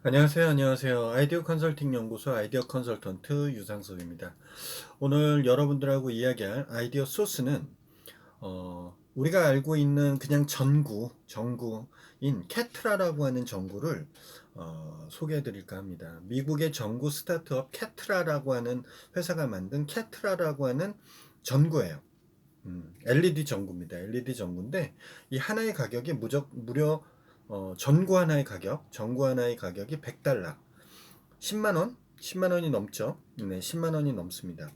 안녕하세요. 안녕하세요. 아이디어 컨설팅 연구소 아이디어 컨설턴트 유상석입니다. 오늘 여러분들하고 이야기할 아이디어 소스는 우리가 알고 있는 그냥 전구인 캐트라라고 하는 전구를 소개해 드릴까 합니다. 미국의 전구 스타트업 캐트라라고 하는 회사가 만든 캐트라라고 하는 전구예요. LED 전구입니다. LED 전구인데 이 하나의 가격이 무려 전구 하나의 가격이 100달러, 10만 원, 10만 원이 넘죠. 네, 10만 원이 넘습니다.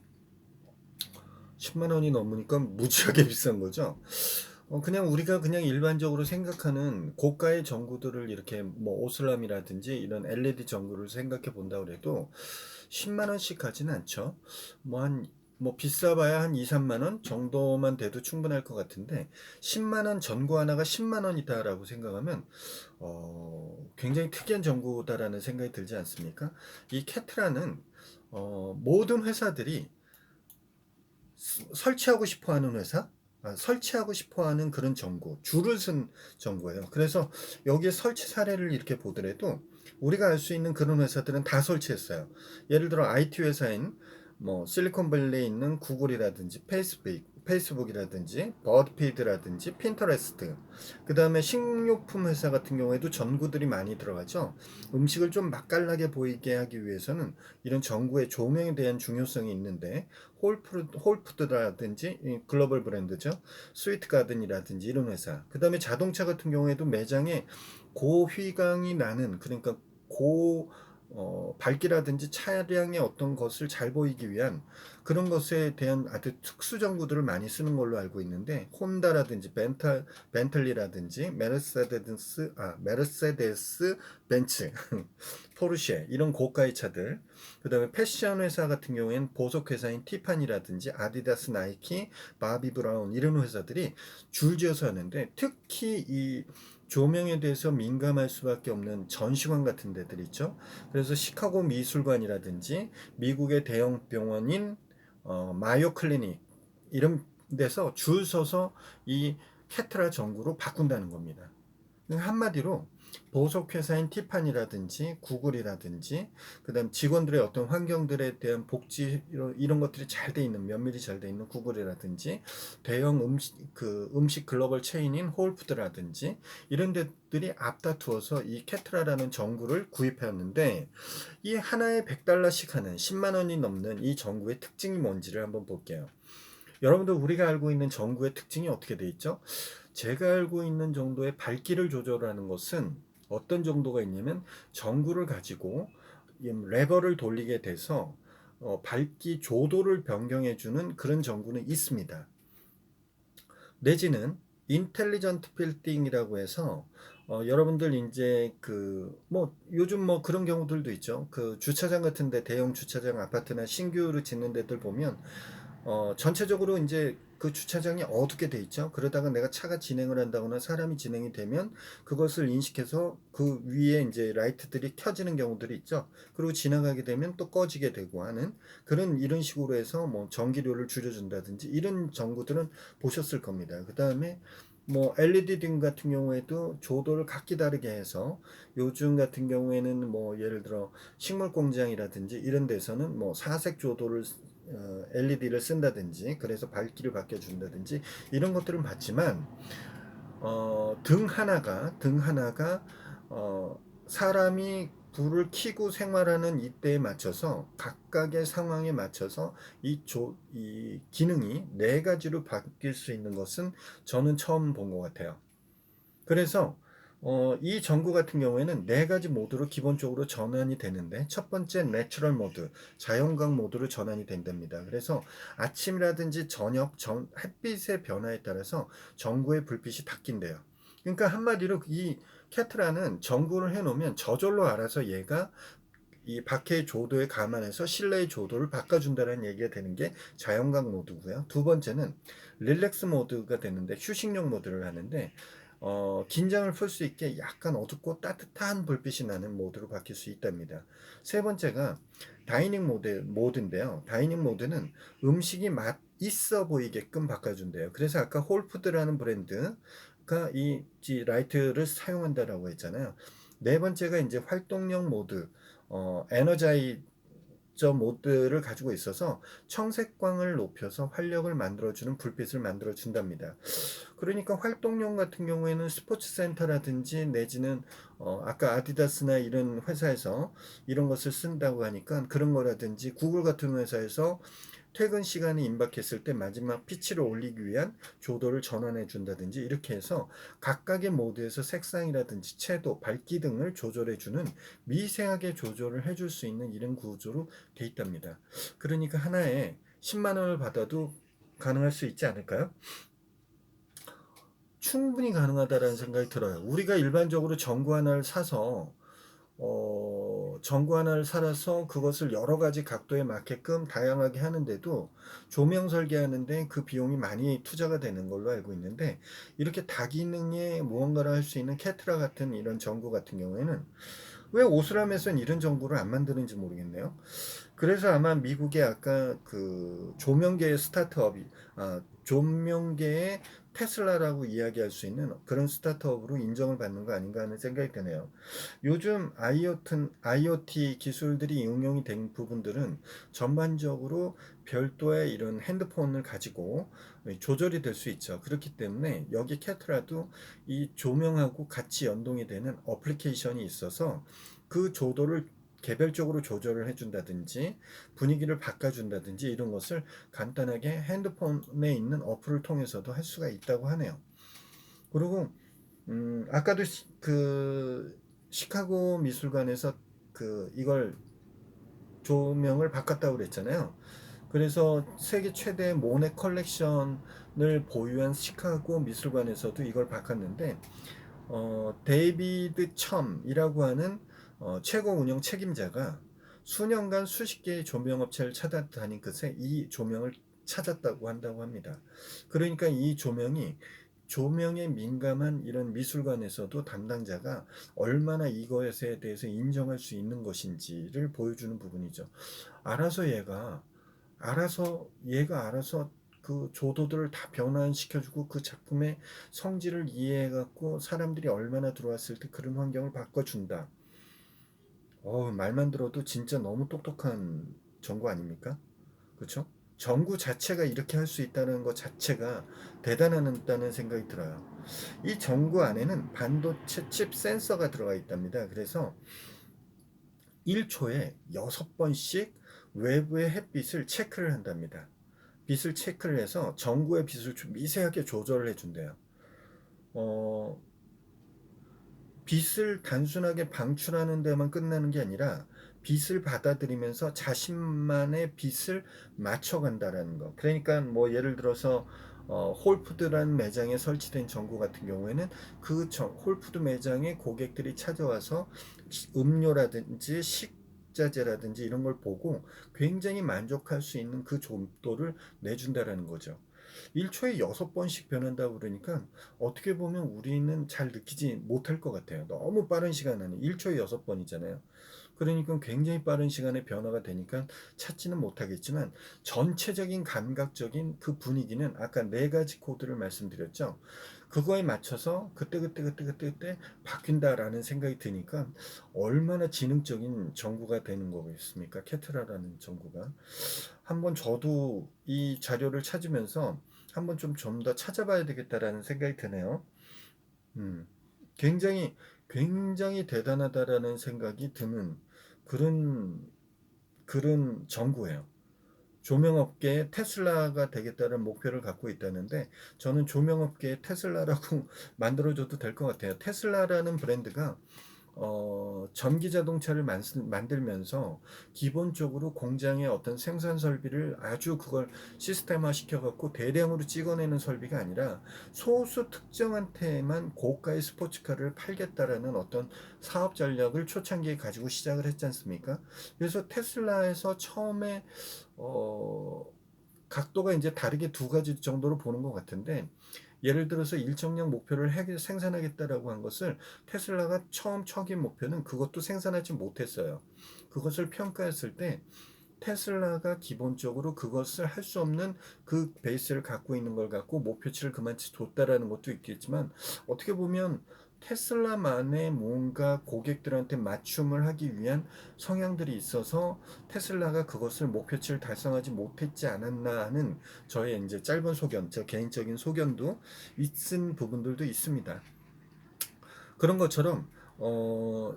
10만 원이 넘으니까 무지하게 비싼 거죠. 그냥 우리가 그냥 일반적으로 생각하는 고가의 전구들을 이렇게 뭐 오슬람이라든지 이런 LED 전구를 생각해 본다 그래도 10만 원씩 가지는 않죠. 뭐 비싸봐야 한 2, 3만 원 정도만 돼도 충분할 것 같은데 10만 원 전구 하나가 10만 원이다라고 생각하면 굉장히 특이한 전구다라는 생각이 들지 않습니까? 이 캐트라는 모든 회사들이 설치하고 싶어 하는 회사, 설치하고 싶어 하는 그런 전구, 줄을 쓴 전구예요. 그래서 여기에 설치 사례를 이렇게 보더라도 우리가 알 수 있는 그런 회사들은 다 설치했어요. 예를 들어 IT 회사인 뭐 실리콘밸리에 있는 구글이라든지 페이스북이라든지 버드피드라든지 핀터레스트, 그 다음에 식료품 회사 같은 경우에도 전구들이 많이 들어가죠. 음식을 좀 맛깔나게 보이게 하기 위해서는 이런 전구의 조명에 대한 중요성이 있는데 홀푸드라든지 글로벌 브랜드죠. 스위트 가든이라든지 이런 회사. 그 다음에 자동차 같은 경우에도 매장에 고휘광이 나는, 그러니까 고 밝기라든지 차량의 어떤 것을 잘 보이기 위한 그런 것에 대한 아주 특수 전구들을 많이 쓰는 걸로 알고 있는데, 혼다라든지 벤틀리라든지 메르세데스 벤츠 포르쉐 이런 고가의 차들, 그 다음에 패션 회사 같은 경우에는 보석 회사인 티파니라든지 아디다스, 나이키, 바비 브라운 이런 회사들이 줄지어서 하는데, 특히 이 조명에 대해서 민감할 수밖에 없는 전시관 같은 데들 있죠. 그래서 시카고 미술관이라든지 미국의 대형 병원인 마요 클리닉 이런 데서 줄 서서 이 캐트라 전구로 바꾼다는 겁니다. 한마디로 보석 회사인 티파니라든지 구글이라든지 그다음 직원들의 어떤 환경들에 대한 복지 이런 것들이 잘 돼 있는, 면밀히 잘 돼 있는 구글이라든지 대형 음식 글로벌 체인인 홀푸드라든지 이런 데들이 앞다투어서 이 캐트라라는 전구를 구입했는데, 이 하나에 100달러씩 하는 10만 원이 넘는 이 전구의 특징이 뭔지를 한번 볼게요. 여러분들, 우리가 알고 있는 전구의 특징이 어떻게 돼 있죠? 제가 알고 있는 정도의 밝기를 조절하는 것은 어떤 정도가 있냐면, 전구를 가지고 레버를 돌리게 돼서 밝기 조도를 변경해주는 그런 전구는 있습니다. 내지는 인텔리전트 빌딩이라고 해서 여러분들 이제 그 뭐 요즘 뭐 그런 경우들도 있죠. 그 주차장 같은데, 대형 주차장 아파트나 신규로 짓는 데들 보면 전체적으로 이제 그 주차장이 어둡게 돼 있죠. 그러다가 내가 차가 진행을 한다거나 사람이 진행이 되면 그것을 인식해서 그 위에 이제 라이트들이 켜지는 경우들이 있죠. 그리고 지나가게 되면 또 꺼지게 되고 하는 그런, 이런 식으로 해서 뭐 전기료를 줄여준다든지 이런 전구들은 보셨을 겁니다. 그 다음에 뭐 LED 등 같은 경우에도 조도를 각기 다르게 해서, 요즘 같은 경우에는 뭐 예를 들어 식물 공장이라든지 이런 데서는 뭐 사색 조도를 LED를 쓴다든지 그래서 밝기를 바뀌어준다든지 이런 것들은 봤지만, 등 하나가 사람이 불을 켜고 생활하는 이때에 맞춰서 각각의 상황에 맞춰서 이 기능이 네 가지로 바뀔 수 있는 것은 저는 처음 본 것 같아요. 그래서 이 전구 같은 경우에는 네 가지 모드로 기본적으로 전환이 되는데, 첫 번째 내추럴 모드, 자연광 모드로 전환이 된답니다. 그래서 아침이라든지 저녁 햇빛의 변화에 따라서 전구의 불빛이 바뀐대요. 그러니까 한마디로 이 캐트라는 전구를 해놓으면 저절로 알아서 얘가 이 밖의 조도에 감안해서 실내의 조도를 바꿔준다는 얘기가 되는 게 자연광 모드고요. 두 번째는 릴렉스 모드가 되는데, 휴식용 모드를 하는데 긴장을 풀 수 있게 약간 어둡고 따뜻한 불빛이 나는 모드로 바뀔 수 있답니다. 세 번째가 다이닝 모드인데요. 다이닝 모드는 음식이 맛 있어 보이게끔 바꿔준대요. 그래서 아까 홀푸드라는 브랜드가 이 라이트를 사용한다라고 했잖아요. 네 번째가 이제 활동형 모드, 에너자이저 모드를 가지고 있어서 청색광을 높여서 활력을 만들어주는 불빛을 만들어준답니다. 그러니까 활동용 같은 경우에는 스포츠 센터라든지 내지는 아까 아디다스나 이런 회사에서 이런 것을 쓴다고 하니까 그런 거라든지 구글 같은 회사에서 퇴근 시간이 임박했을 때 마지막 피치를 올리기 위한 조도를 전환해 준다든지 이렇게 해서 각각의 모드에서 색상이라든지 채도, 밝기 등을 조절해 주는 미세하게 조절을 해줄 수 있는 이런 구조로 돼 있답니다. 그러니까 하나에 10만 원을 받아도 가능할 수 있지 않을까요? 충분히 가능하다라는 생각이 들어요. 우리가 일반적으로 전구 하나를 사서 전구 하나를 살아서 그것을 여러 가지 각도에 맞게끔 다양하게 하는데도 조명 설계하는데 그 비용이 많이 투자가 되는 걸로 알고 있는데 이렇게 다기능에 무언가를 할 수 있는 캐트라 같은 이런 전구 같은 경우에는 왜 오스람에서는 이런 전구를 안 만드는지 모르겠네요. 그래서 아마 미국의 아까 그 조명계의 스타트업이 조명계의 테슬라라고 이야기할 수 있는 그런 스타트업으로 인정을 받는 거 아닌가 하는 생각이 드네요. 요즘 IoT 기술들이 응용이 된 부분들은 전반적으로 별도의 이런 핸드폰을 가지고 조절이 될 수 있죠. 그렇기 때문에 여기 캐트라도 이 조명하고 같이 연동이 되는 어플리케이션이 있어서 그 조도를 개별적으로 조절을 해준다든지 분위기를 바꿔준다든지 이런 것을 간단하게 핸드폰에 있는 어플을 통해서도 할 수가 있다고 하네요. 그리고 아까도 그 시카고 미술관에서 그 이걸 조명을 바꿨다고 그랬잖아요. 그래서 세계 최대 모네 컬렉션을 보유한 시카고 미술관에서도 이걸 바꿨는데 데이비드 첨이라고 하는 최고 운영 책임자가 수년간 수십 개의 조명업체를 찾아다닌 끝에 이 조명을 찾았다고 한다고 합니다. 그러니까 이 조명에 민감한 이런 미술관에서도 담당자가 얼마나 이것에 대해서 인정할 수 있는 것인지를 보여주는 부분이죠. 알아서 얘가 알아서 그 조도들을 다 변환시켜주고 그 작품의 성질을 이해해갖고 사람들이 얼마나 들어왔을 때 그런 환경을 바꿔준다. 말만 들어도 진짜 너무 똑똑한 전구 아닙니까? 그렇죠? 전구 자체가 이렇게 할 수 있다는 것 자체가 대단하다는 생각이 들어요. 이 전구 안에는 반도체 칩 센서가 들어가 있답니다. 그래서 1초에 6번씩 외부의 햇빛을 체크를 한답니다. 빛을 체크를 해서 전구의 빛을 미세하게 조절을 해준대요. 어, 빛을 단순하게 방출하는 데만 끝나는 게 아니라 빛을 받아들이면서 자신만의 빛을 맞춰간다라는 거. 그러니까 뭐 예를 들어서 홀푸드라는 매장에 설치된 전구 같은 경우에는 그 홀푸드 매장에 고객들이 찾아와서 음료라든지 식자재라든지 이런 걸 보고 굉장히 만족할 수 있는 그 정도를 내준다라는 거죠. 1초에 6번씩 변한다고 그러니까 어떻게 보면 우리는 잘 느끼지 못할 것 같아요. 너무 빠른 시간 안에 1초에 6번이잖아요. 그러니까 굉장히 빠른 시간에 변화가 되니까 찾지는 못하겠지만 전체적인 감각적인 그 분위기는 아까 네 가지 코드를 말씀드렸죠. 그거에 맞춰서 그때 바뀐다라는 생각이 드니까 얼마나 지능적인 전구가 되는 거겠습니까? 캐트라라는 전구가. 한번 저도 이 자료를 찾으면서 한번 좀 더 찾아봐야 되겠다라는 생각이 드네요. 음, 굉장히 굉장히 대단하다라는 생각이 드는 그런 전구예요. 조명업계의 테슬라가 되겠다는 목표를 갖고 있다는데 저는 조명업계의 테슬라라고 만들어줘도 될 것 같아요. 테슬라라는 브랜드가 전기 자동차를 만들면서 기본적으로 공장의 어떤 생산 설비를 아주 그걸 시스템화 시켜갖고 대량으로 찍어내는 설비가 아니라 소수 특정한테만 고가의 스포츠카를 팔겠다라는 어떤 사업 전략을 초창기에 가지고 시작을 했지 않습니까? 그래서 테슬라에서 처음에 어, 각도가 이제 다르게 두 가지 정도로 보는 것 같은데 예를 들어서 일정량 목표를 생산하겠다라고 한 것을 테슬라가 처음 처긴 목표는 그것도 생산하지 못했어요. 그것을 평가했을 때 테슬라가 기본적으로 그것을 할 수 없는 그 베이스를 갖고 있는 걸 갖고 목표치를 그만치 뒀다라는 것도 있겠지만 어떻게 보면 테슬라만의 뭔가 고객들한테 맞춤을 하기 위한 성향들이 있어서 테슬라가 그것을 목표치를 달성하지 못했지 않았나 하는 저의 이제 짧은 소견, 저 개인적인 소견도 있은 부분들도 있습니다. 그런 것처럼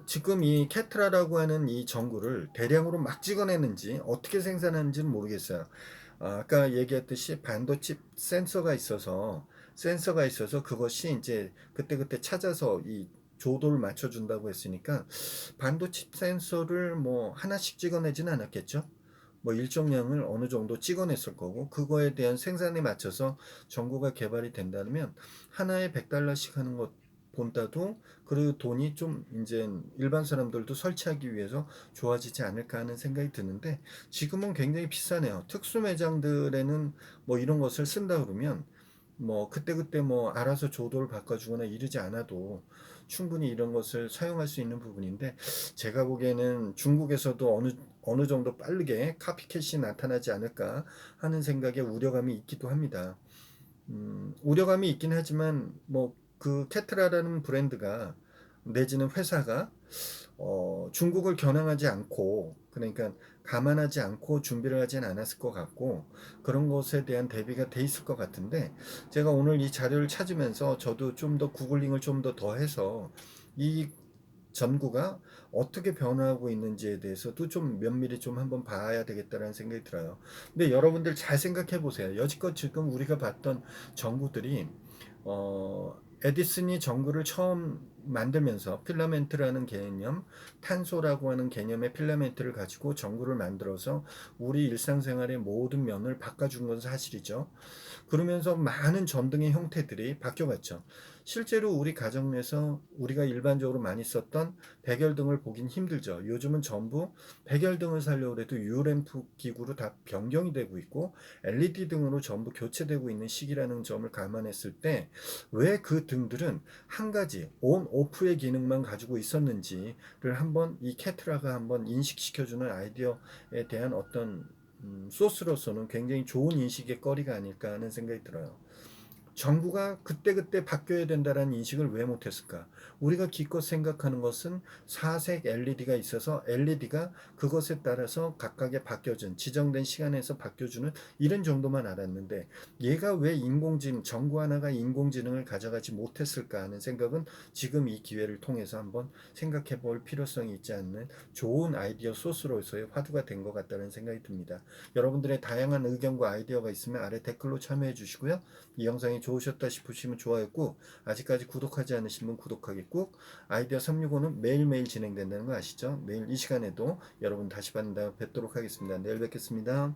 지금 이 캐트라라고 하는 이 전구를 대량으로 막 찍어내는지 어떻게 생산하는지는 모르겠어요. 아까 얘기했듯이 반도체 센서가 있어서 그것이 이제 그때그때 찾아서 이 조도를 맞춰준다고 했으니까 반도체 센서를 뭐 하나씩 찍어내지는 않았겠죠. 뭐 일정량을 어느 정도 찍어냈을 거고 그거에 대한 생산에 맞춰서 전구가 개발이 된다면 하나에 100달러씩 하는 것 본다도 그 돈이 좀 이제 일반 사람들도 설치하기 위해서 좋아지지 않을까 하는 생각이 드는데 지금은 굉장히 비싸네요. 특수 매장들에는 뭐 이런 것을 쓴다 그러면 뭐 그때그때 뭐 알아서 조도를 바꿔주거나 이러지 않아도 충분히 이런 것을 사용할 수 있는 부분인데 제가 보기에는 중국에서도 어느 정도 빠르게 카피캣이 나타나지 않을까 하는 생각에 우려감이 있기도 합니다. 우려감이 있긴 하지만 뭐 그 캐트라라는 브랜드가 내지는 회사가 중국을 겨냥하지 않고 그러니까 감안하지 않고 준비를 하진 않았을 것 같고 그런 것에 대한 대비가 돼 있을 것 같은데 제가 오늘 이 자료를 찾으면서 저도 좀 더 구글링을 좀 더 해서 이 전구가 어떻게 변화하고 있는지에 대해서도 좀 면밀히 좀 한번 봐야 되겠다라는 생각이 들어요. 근데 여러분들 잘 생각해 보세요. 여지껏 지금 우리가 봤던 전구들이 에디슨이 전구를 처음 만들면서 필라멘트라는 개념, 탄소라고 하는 개념의 필라멘트를 가지고 전구를 만들어서 우리 일상생활의 모든 면을 바꿔준 건 사실이죠. 그러면서 많은 전등의 형태들이 바뀌어갔죠. 실제로 우리 가정 내에서 우리가 일반적으로 많이 썼던 백열등을 보긴 힘들죠. 요즘은 전부 백열등을 살려고 해도 U램프 기구로 다 변경이 되고 있고 LED 등으로 전부 교체되고 있는 시기라는 점을 감안했을 때 왜 그 등들은 한 가지 온 오프의 기능만 가지고 있었는지를 한번 이 캐트라가 한번 인식시켜주는 아이디어에 대한 어떤 소스로서는 굉장히 좋은 인식의 거리가 아닐까 하는 생각이 들어요. 정부가 그때그때 바뀌어야 된다는 인식을 왜 못했을까? 우리가 기껏 생각하는 것은 사색 LED가 있어서 LED가 그것에 따라서 각각의 바뀌어준 지정된 시간에서 바뀌어주는 이런 정도만 알았는데 얘가 왜 전구 하나가 인공지능을 가져가지 못했을까 하는 생각은 지금 이 기회를 통해서 한번 생각해 볼 필요성이 있지 않는 좋은 아이디어 소스로서의 화두가 된 것 같다는 생각이 듭니다. 여러분들의 다양한 의견과 아이디어가 있으면 아래 댓글로 참여해 주시고요. 이 영상이 좋으셨다 싶으시면 좋아요 꾹, 아직까지 구독하지 않으신 분 구독하기 꾹. 아이디어 365는 매일매일 진행된다는 거 아시죠? 매일 이 시간에도 여러분 다시 뵙도록 하겠습니다. 내일 뵙겠습니다.